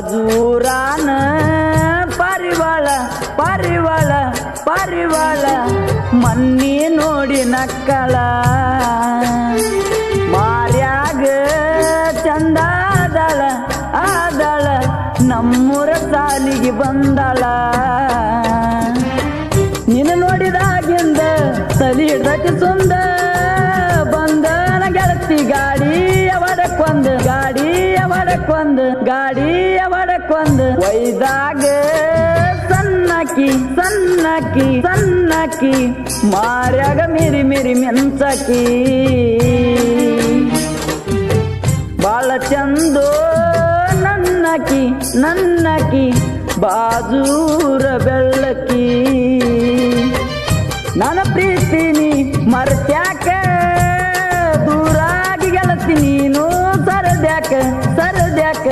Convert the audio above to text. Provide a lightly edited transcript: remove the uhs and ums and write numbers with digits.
ಬಾಜೂರಾನ ಪರಿವಾಳ ಪರಿವಾಳ ಪರಿವಾಳ ಮನ್ನಿ ನೋಡಿ ನಕ್ಕಳ ಮಾರ್ಯಾಗ ಚಂದಾದಳ ಆದಳ ನಮ್ಮೂರ ಸಾಲಿಗೆ ಬಂದಳ ನೀನು ನೋಡಿದಾಗಿಂದ ತಲಿ ಹಿಡ್ದತಿ ಸುಂದ ಬಂದನ ಗೆಳತಿ ಗಾಡಿಯ ಒಡಕೊಂದು ಗಾಡಿಯ ಒಡಕೊಂದು ಗಾಡಿಯ ಒಡಕೊಂದು ಒಯ್ದಾಗ ಸಣ್ಣಕಿ ಸಣ್ಣಕಿ ಸಣ್ಣಕಿ ಮಾರ್ಯಾಗ ಮಿರಿ ಮಿರಿ ಮೆಂಚಕಿ ಬಾಳ ಚಂದೋ ನನ್ನಕಿ ನನ್ನಕಿ ಬಾಜೂರ ಬೆಳ್ಳಕಿ ನನ್ನ ಪ್ರೀತಿನಿ ಮರ್ತ್ಯಾಕ ದೂರಾಗಿ ಗೆಳತಿ ನೀನು ಸರದ್ಯಾಕ ಸರದ್ಯಾಕ